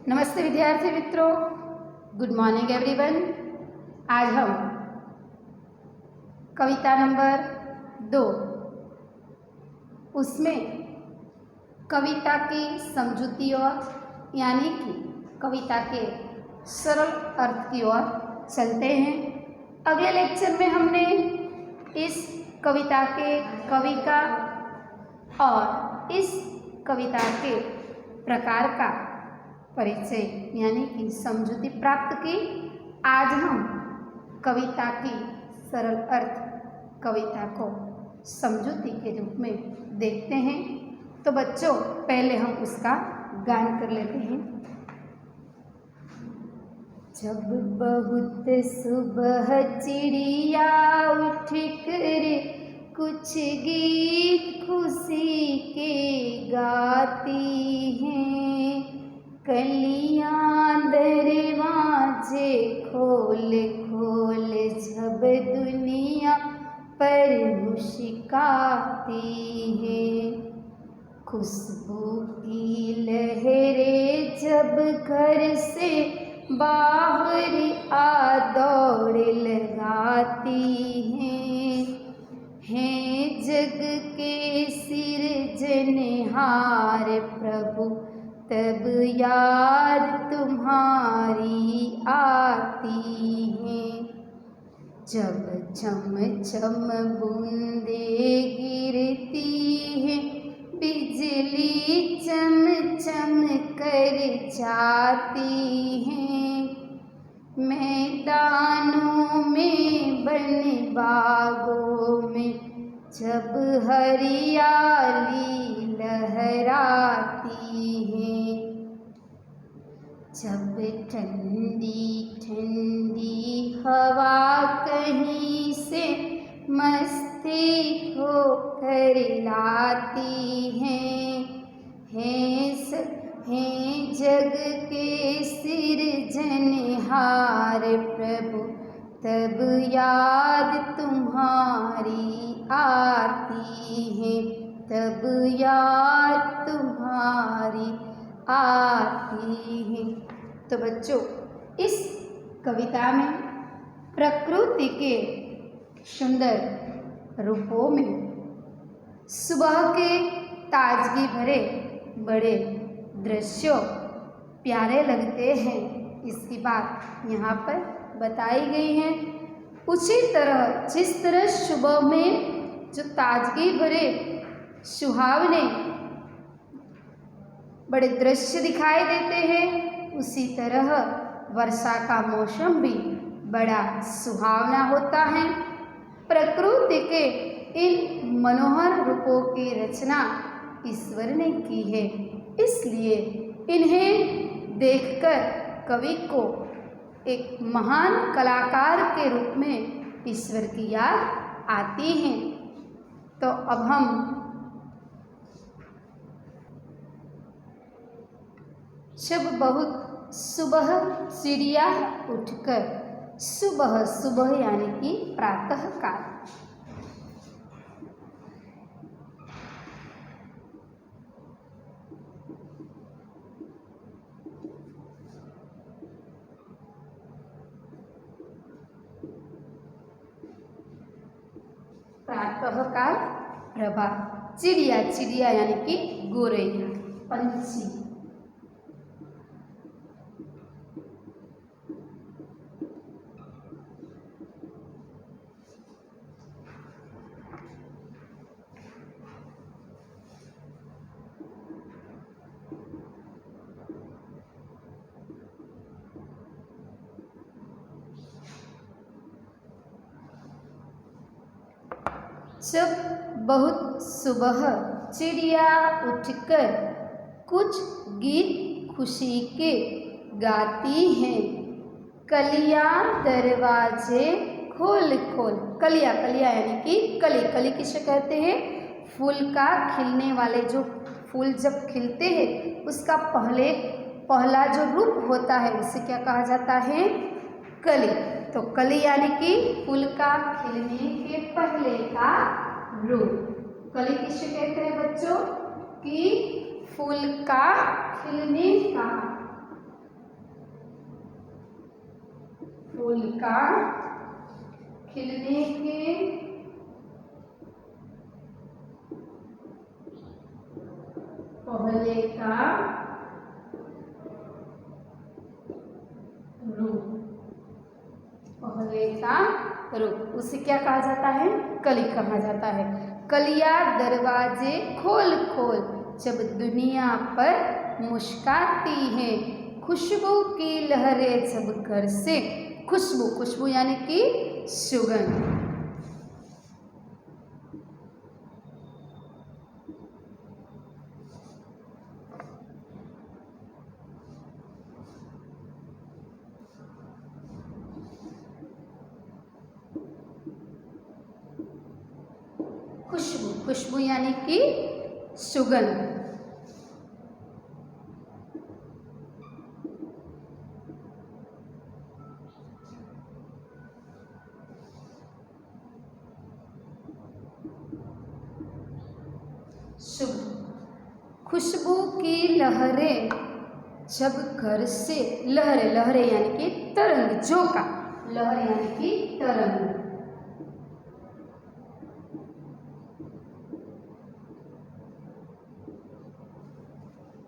नमस्ते विद्यार्थी मित्रों, गुड मॉर्निंग एवरीवन। आज हम कविता नंबर 2 उसमें कविता की समझूती और यानी कि कविता के सरल अर्थ की ओर चलते हैं। अगले लेक्चर में हमने इस कविता के कवि का और इस कविता के प्रकार का परिचय यानी कि समझूती प्राप्त की। आज हम कविता की सरल अर्थ कविता को समझूती के रूप में देखते हैं। तो बच्चों, पहले हम उसका गान कर लेते हैं। जब बहुत सुबह चिड़िया उठ कर कुछ गीत खुशी के गाती हैं, कलियां दरवाजे खोल खोल जब दुनिया पर मुस्काती है, खुशबू की लहरें जब घर से बाहर आ दौड़ लगाती हैं जग के सिरजनहार प्रभु, तब याद तुम्हारी आती है। जब चम चम बूंदे गिरती है, बिजली चम चम कर जाती है, मैदानों में बन बागों में जब हरियाली लहराती है, जब ठंडी ठंडी हवा कहीं से मस्ती होकर लाती हैं जग के सिरजनहार प्रभु, तब याद तुम्हारी आती है, तब याद तुम्हारी आती है। तो बच्चों, इस कविता में प्रकृति के सुंदर रूपों में सुबह के ताजगी भरे बड़े दृश्यों प्यारे लगते हैं, इसकी बात यहाँ पर बताई गई है। उसी तरह जिस तरह सुबह में जो ताजगी भरे सुहावने बड़े दृश्य दिखाई देते हैं, उसी तरह वर्षा का मौसम भी बड़ा सुहावना होता है। प्रकृति के इन मनोहर रूपों की रचना ईश्वर ने की है, इसलिए इन्हें देखकर कवि को एक महान कलाकार के रूप में ईश्वर की याद आती है। तो अब हम जब बहुत सुबह चिड़िया उठकर, सुबह सुबह यानी कि प्रातः काल, प्रातः काल प्रभात, चिड़िया चिड़िया यानी कि गोरैया पंछी, जब बहुत सुबह चिड़िया उठकर कुछ गीत खुशी के गाती हैं, कलियां दरवाजे खोल खोल, कलिया कलिया यानी कि कली, कली किसे कहते हैं? फूल का खिलने वाले, जो फूल जब खिलते हैं उसका पहला जो रूप होता है उसे क्या कहा जाता है? कली। तो कली यानी कि फूल का खिलने के पहले का रूप। कली किसे कहते हैं बच्चों? कि फूल का खिलने का फूल का खिलने के पहले का रूप, पहले का रूप उसे क्या कहा जाता है? कली कहा जाता है। कलियां दरवाजे खोल खोल जब दुनिया पर मुस्काती हैं, खुशबू की लहरें जब घर से, खुशबू, खुशबू यानी कि सुगंध, खुशबू, खुशबू यानी कि सुगंध। खुशबू की लहरें जब घर से, लहरें, लहरें यानी कि तरंग, झोंका, लहर यानी कि तरंग,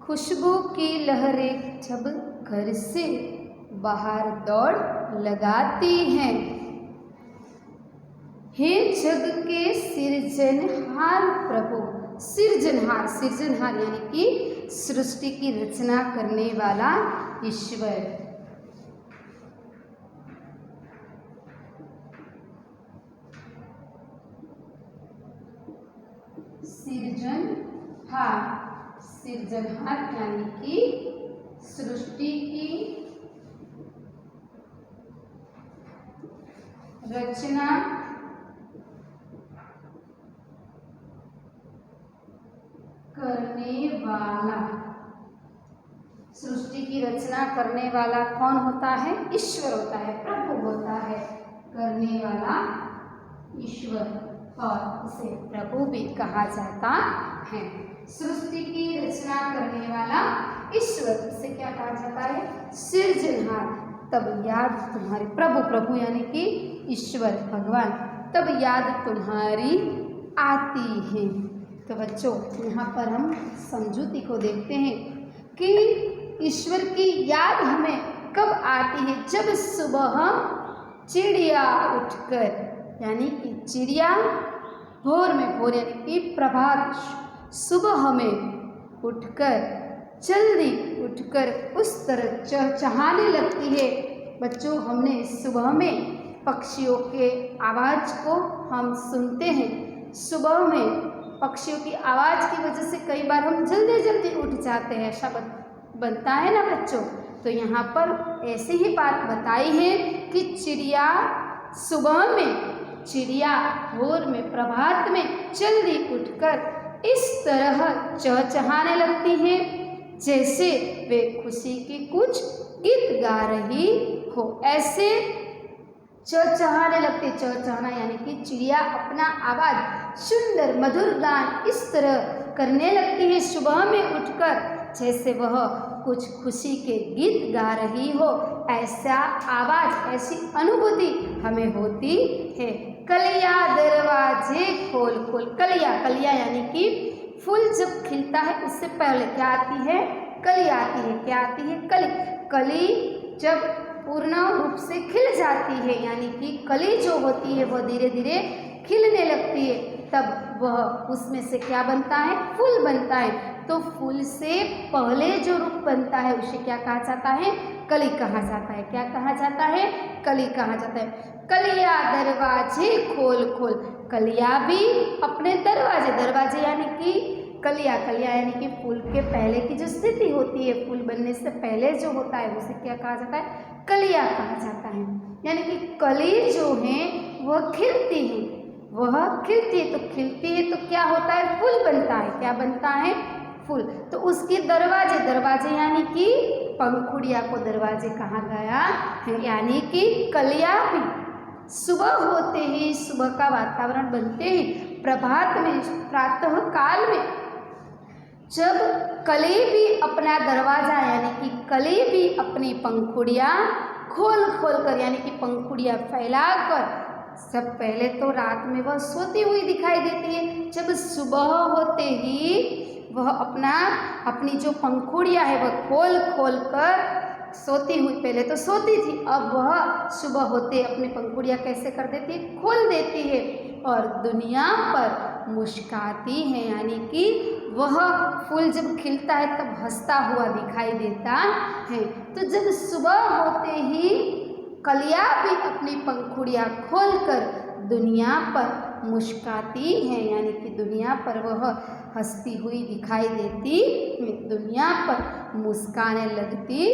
खुशबू की लहरें जब घर से बाहर दौड़ लगाती हैं, हे जग के सृजनहार प्रभु, सृजनहार, सृजनहार यानी कि सृष्टि की रचना करने वाला ईश्वर, सृजनहार, सृजनहार यानी कि सृष्टि की रचना करने वाला, सृष्टि की रचना करने वाला कौन होता है? ईश्वर होता है, प्रभु होता है, करने वाला ईश्वर, और उसे प्रभु भी कहा जाता है। सृष्टि की रचना करने वाला ईश्वर, उसे क्या कहा जाता है? सृजनहार। तब याद तुम्हारी, प्रभु, प्रभु यानी कि ईश्वर, भगवान, तब याद तुम्हारी आती है। तो बच्चों, यहाँ पर हम समझूती को देखते हैं कि ईश्वर की याद हमें कब आती है? जब सुबह चिड़िया उठकर, यानी कि चिड़िया भोर में, भोर यानी कि प्रभात, सुबह में उठकर, जल्दी उठकर उस तरह चहचहाने लगती है। बच्चों, हमने सुबह में पक्षियों के आवाज़ को हम सुनते हैं। सुबह में पक्षियों की आवाज़ की वजह से कई बार हम जल्दी जल्दी उठ जाते हैं, ऐसा बनता है ना बच्चों। तो यहाँ पर ऐसी ही बात बताई है कि चिड़िया सुबह में, चिड़िया भोर में, प्रभात में जल्दी उठकर इस तरह चहचहाने लगती हैं जैसे वे खुशी की कुछ गीत गा रही हो। ऐसे चहचहाने लगते, चहचहाना यानी कि चिड़िया अपना आवाज़, सुंदर मधुर गान इस तरह करने लगती है सुबह में उठकर जैसे वह कुछ खुशी के गीत गा रही हो। ऐसा आवाज़, ऐसी अनुभूति हमें होती है। कलिया दरवाजे खोल खोल, कलिया, कलिया यानी कि फूल जब खिलता है उससे पहले क्या आती है? कली आती है। क्या आती है? कली। कली जब पूर्ण रूप से खिल जाती है, यानी कि कली जो होती है वह धीरे धीरे खिलने लगती है, तब वह उसमें से क्या बनता है? फूल बनता है। तो फूल से पहले जो रूप बनता है उसे क्या कहा जाता है? कली कहा जाता है। क्या कहा जाता है? कली कहा जाता है। कलिया दरवाजे खोल खोल, कलिया भी अपने दरवाजे, दरवाजे यानी कि कलिया, कलिया यानी कि फूल के पहले की जो स्थिति होती है, फूल बनने से पहले जो होता है उसे क्या कहा जाता है? कलिया कहा जाता है। यानी कि कली जो है वह खिलती है, वह खिलती है। तो खिलती है तो क्या होता है? फूल बनता है। क्या बनता है? फूल। तो उसके दरवाजे, दरवाजे यानी कि पंखुड़िया को दरवाजे कहा गया है। यानी कि कलियां भी सुबह होते ही, सुबह का वातावरण बनते ही, प्रभात में, प्रातः काल में जब कली भी अपना दरवाजा यानी कि कली भी अपनी पंखुड़ियाँ खोल खोल कर यानी कि पंखुड़ियाँ फैलाकर, सब पहले तो रात में वह सोती हुई दिखाई देती है। जब सुबह होते ही वह अपनी जो पंखुड़ियाँ है वह खोल खोल कर सोती हुई, पहले तो सोती थी, अब वह सुबह होते अपनी पंखुड़ियाँ कैसे कर देती है, खोल देती है और दुनिया पर मुस्कुराती है। यानी कि वह फूल जब खिलता है तब हंसता हुआ दिखाई देता है। तो जब सुबह होते ही कलियाँ भी अपनी पंखुड़ियाँ खोलकर दुनिया पर मुस्कुराती हैं, यानी कि दुनिया पर वह हंसती हुई दिखाई देती है, दुनिया पर मुस्काने लगती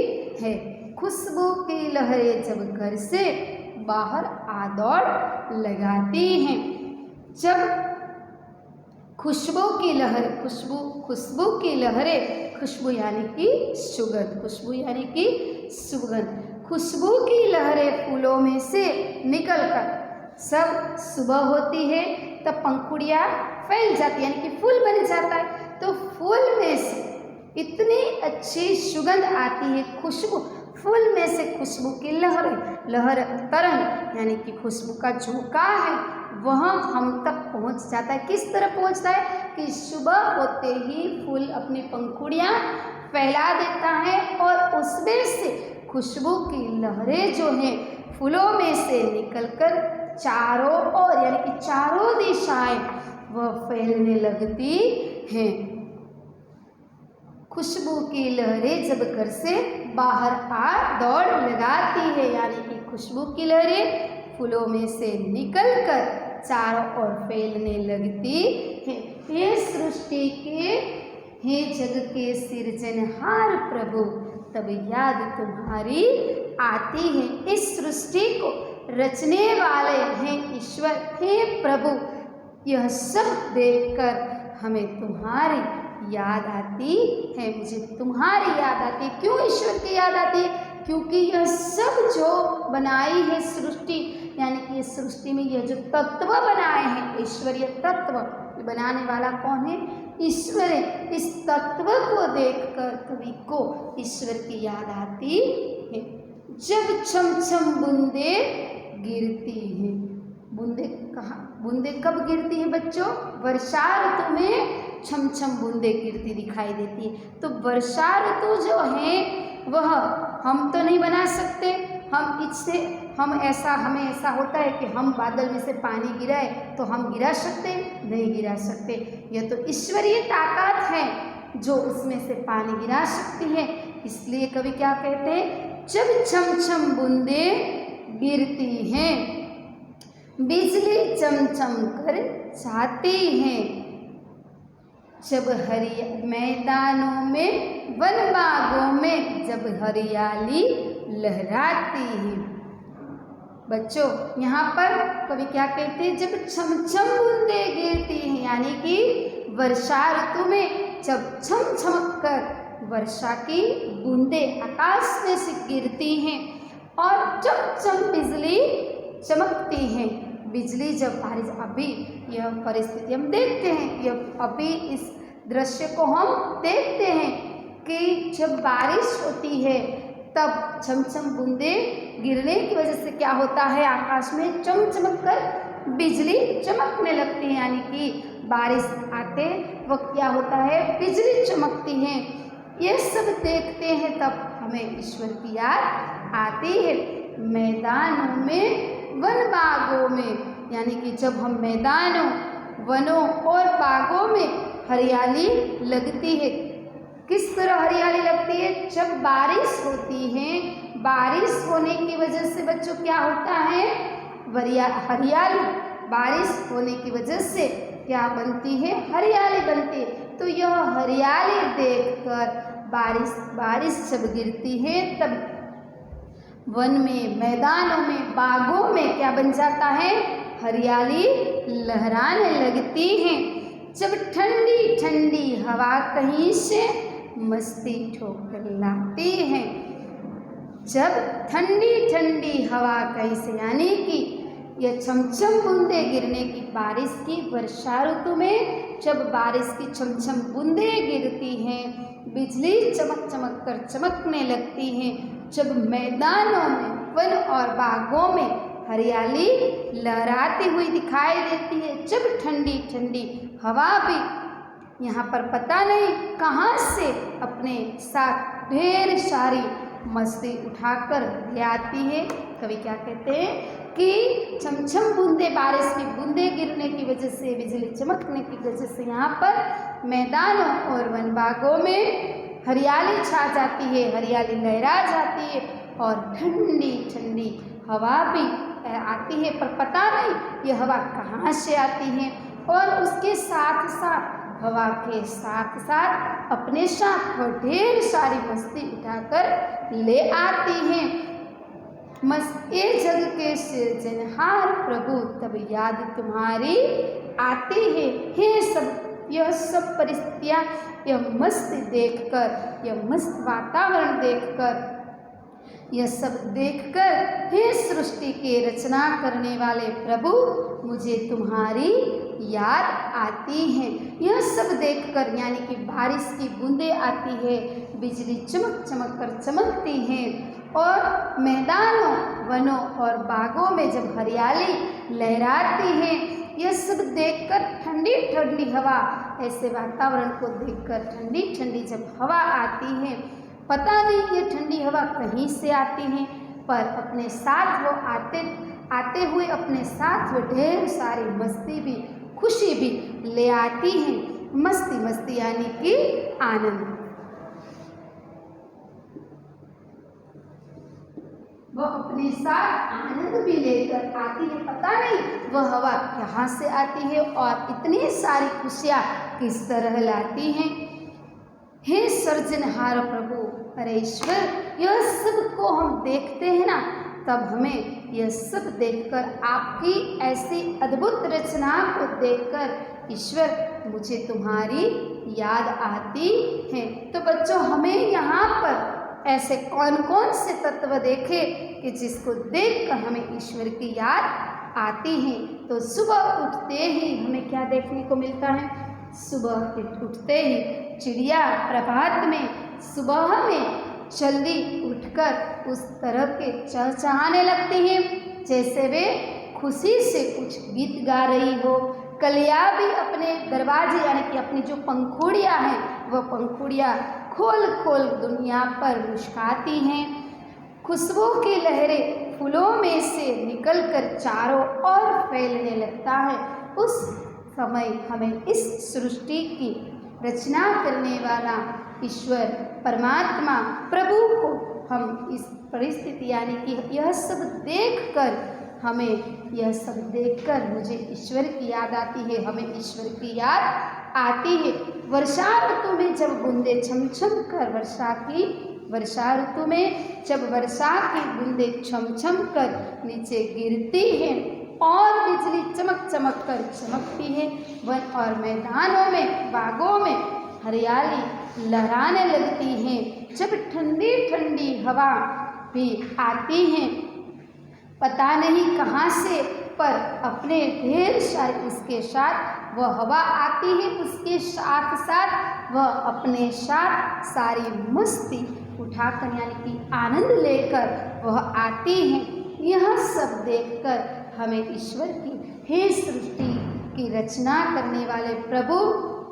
है। खुशबू की लहरें जब घर से बाहर आ दौड़ लगाती हैं। जब खुशबू की लहर, खुशबू की लहरें, खुशबू यानी कि सुगंध, खुशबू यानी कि सुगंध, खुशबू की लहरें फूलों में से निकलकर, सब सुबह होती है तब पंखुड़ियाँ फैल जाती है यानी कि फूल बन जाता है। तो फूल में से इतनी अच्छी सुगंध आती है, खुशबू, फूल में से खुशबू की लहर तरंग यानी कि खुशबू का झोंका है वह हम तक पहुंच जाता है। किस तरह पहुंचता है कि सुबह होते ही फूल अपनी पंखुड़ियाँ फैला देता है और उसमें से खुशबू की लहरें जो हैं फूलों में से निकलकर चारों ओर यानी कि चारों दिशाएं वह फैलने लगती हैं। खुशबू की लहरें जब घर से बाहर आ दौड़ लगाती है यानी कि खुशबू की लहरें फूलों में से निकलकर चारों ओर फैलने लगती है। हे सृष्टि के, हे जग के सृजनहार प्रभु, तब याद तुम्हारी आती है। इस सृष्टि को रचने वाले हैं ईश्वर, हे प्रभु, यह सब देखकर हमें तुम्हारी याद आती है, मुझे तुम्हारी याद आती है। क्यों ईश्वर की याद आती है? क्योंकि यह सब जो बनाई है सृष्टि, यानी कि इस सृष्टि में यह जो तत्व बनाए हैं, ईश्वरीय तत्व, बनाने वाला कौन है? ईश्वर है। इस तत्व को देखकर कवि को ईश्वर की याद आती है। जब छम छम बूंदे गिरती हैं, बूंदे कहाँ, बूंदे कब गिरती हैं बच्चों? वर्षा ऋतु में छम छम बूंदे गिरती दिखाई देती है। तो वर्षा ऋतु जो है वह हम तो नहीं बना सकते, हमें ऐसा होता है कि हम बादल में से पानी गिराए तो हम गिरा सकते? नहीं गिरा सकते। यह तो ईश्वरीय ताकत है जो उसमें से पानी गिरा सकती है। इसलिए कवि क्या कहते हैं? जब छम छम बूंदे गिरती हैं, बिजली चमचम कर जाती हैं, जब मैदानों में, वन बागों में जब हरियाली लहराती है। बच्चों यहाँ पर कवि क्या कहते हैं? जब छम छम बूंदे गिरती हैं, यानी कि वर्षा ऋतु में जब छम छमक कर वर्षा की बूंदे आकाश में से गिरती हैं और चमचम बिजली चमकती हैं। बिजली जब बारिश, अभी यह परिस्थिति हम देखते हैं, यह अभी इस दृश्य को हम देखते हैं कि जब बारिश होती है तब छमछम बूंदे गिरने की वजह से क्या होता है? आकाश में चमक कर बिजली चमकने लगती है, यानी कि बारिश आते वक्त क्या होता है? बिजली चमकती है। ये सब देखते हैं तब हमें ईश्वर की याद आती है। मैदानों में, वन बागों में, यानी कि जब हम मैदानों, वनों और बागों में हरियाली लगती है। किस तरह हरियाली लगती है? जब बारिश होती है, बारिश होने की वजह से बच्चों क्या होता है? हरियाली, बारिश होने की वजह से क्या बनती है? हरियाली बनती है। तो यह हरियाली देखकर बारिश जब गिरती है तब वन में, मैदानों में, बागों में क्या बन जाता है? हरियाली लहराने लगती है। जब ठंडी ठंडी हवा कहीं से मस्ती ठोकर लाती है, जब ठंडी ठंडी हवा कहीं से, यानी कि यह छमछम बूंदे गिरने की, बारिश की वर्षा ऋतु में जब बारिश की छमछम बूंदे गिरती हैं, बिजली चमक चमक कर चमकने लगती हैं, जब मैदानों में, वन और बागों में हरियाली लहराती हुई दिखाई देती है, जब ठंडी ठंडी हवा भी यहाँ पर पता नहीं कहाँ से अपने साथ ढेर सारी मस्ती उठाकर ले आती है। कवि क्या कहते हैं कि छमछम बूंदे, बारिश की बूंदे गिरने की वजह से, बिजली चमकने की वजह से यहाँ पर मैदानों और वन बागों में हरियाली छा जाती है, हरियाली लहरा जाती है और ठंडी ठंडी हवा भी आती है, पर पता नहीं ये हवा कहाँ से आती है। और उसके साथ साथ, हवा के साथ साथ अपने साथ वो ढेर सारी मस्ती उठाकर ले आती हैं। ये जग के सृजनहार प्रभु तब याद तुम्हारी आती है। यह सब परिस्थितियाँ, यह मस्ती देखकर, यह मस्त वातावरण देखकर, यह सब देखकर हे सृष्टि के रचना करने वाले प्रभु मुझे तुम्हारी याद आती है। यह सब देखकर, यानी कि बारिश की बूंदें आती है, बिजली चमक चमक कर चमकती है और मैदानों, वनों और बागों में जब हरियाली लहराती है, यह सब देखकर ठंडी ठंडी हवा, ऐसे वातावरण को देखकर ठंडी ठंडी जब हवा आती है, पता नहीं ये ठंडी हवा कहीं से आती है, पर अपने साथ वो आते हुए अपने साथ वो ढेर सारी मस्ती भी, खुशी भी ले आती है। मस्ती मस्ती यानी कि आनंद। वो अपने साथ आनंद भी लेकर आती है, पता नहीं वह हवा कहाँ से आती है और इतनी सारी खुशियाँ किस तरह लाती हैं। हे सृजनहार प्रभु, अरे ईश्वर, यह सब को हम देखते हैं ना, तब हमें यह सब देखकर, आपकी ऐसी अद्भुत रचना को देखकर ईश्वर मुझे तुम्हारी याद आती है। तो बच्चों, हमें यहाँ पर ऐसे कौन कौन से तत्व देखे कि जिसको देखकर हमें ईश्वर की याद आती है। तो सुबह उठते ही हमें क्या देखने को मिलता है? सुबह उठते ही चिड़िया प्रभात में, सुबह में जल्दी उठकर उस तरह के चहचहाने लगती हैं जैसे वे खुशी से कुछ गीत गा रही हो। कलिया भी अपने दरवाजे, यानी कि अपनी जो पंखुड़ियाँ हैं, वह पंखुड़ियाँ खोल खोल दुनिया पर मुस्कुराती हैं। खुशबू की लहरें फूलों में से निकलकर चारों ओर फैलने लगता है। उस समय हमें इस सृष्टि की रचना करने वाला ईश्वर परमात्मा प्रभु को हम इस परिस्थिति, यानी कि यह सब देखकर, हमें यह सब देखकर मुझे ईश्वर की याद आती है, हमें ईश्वर की याद आती है। वर्षा ऋतु में जब बूंदें छमछम कर वर्षा ऋतु में जब वर्षा की बूंदें छमछम कर नीचे गिरती हैं और बिजली चमक चमक कर चमकती है, वन और मैदानों में, बागों में हरियाली लहराने लगती है, जब ठंडी ठंडी हवा भी आती है, पता नहीं कहाँ से, पर अपने ढेर सारे, उसके साथ वह हवा आती है, उसके साथ साथ वह अपने साथ सारी मस्ती उठाकर, यानी कि आनंद लेकर वह आती है। यह सब देखकर हमें ईश्वर की, हे सृष्टि की रचना करने वाले प्रभु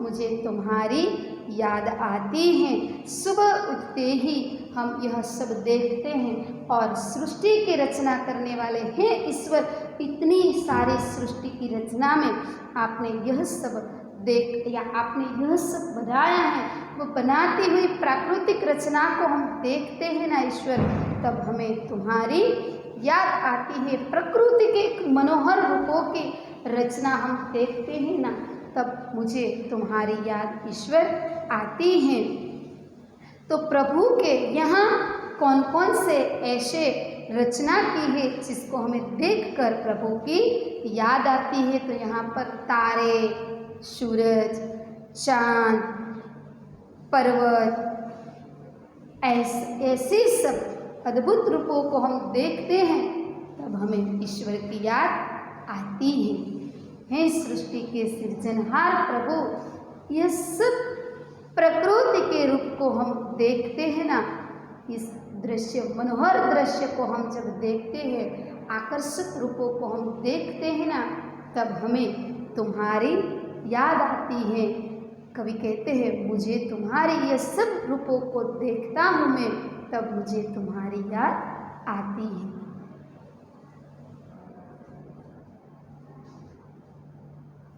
मुझे तुम्हारी याद आती है। सुबह उठते ही हम यह सब देखते हैं और सृष्टि की रचना करने वाले हैं ईश्वर, इतनी सारी सृष्टि की रचना में आपने यह सब आपने यह सब बनाया है, वो बनाती हुई प्राकृतिक रचना को हम देखते हैं ना ईश्वर, तब हमें तुम्हारी याद आती है। प्रकृति के मनोहर रूपों की रचना हम देखते हैं ना, तब मुझे तुम्हारी याद ईश्वर आती है। तो प्रभु के यहाँ कौन कौन से ऐसे रचना की है जिसको हमें देखकर प्रभु की याद आती है? तो यहाँ पर तारे, सूरज, चांद, पर्वत, ऐसे सब अद्भुत रूपों को हम देखते हैं, तब हमें ईश्वर की याद आती है। सृष्टि के सृजनहार प्रभु, यह सब प्रकृति के रूप को हम देखते हैं ना, इस दृश्य, मनोहर दृश्य को हम जब देखते हैं, आकर्षक रूपों को हम देखते हैं ना, तब हमें तुम्हारी याद आती है। कवि कहते हैं मुझे तुम्हारी ये सब रूपों को देखता हूँ मैं, तब मुझे तुम्हारी याद आती है।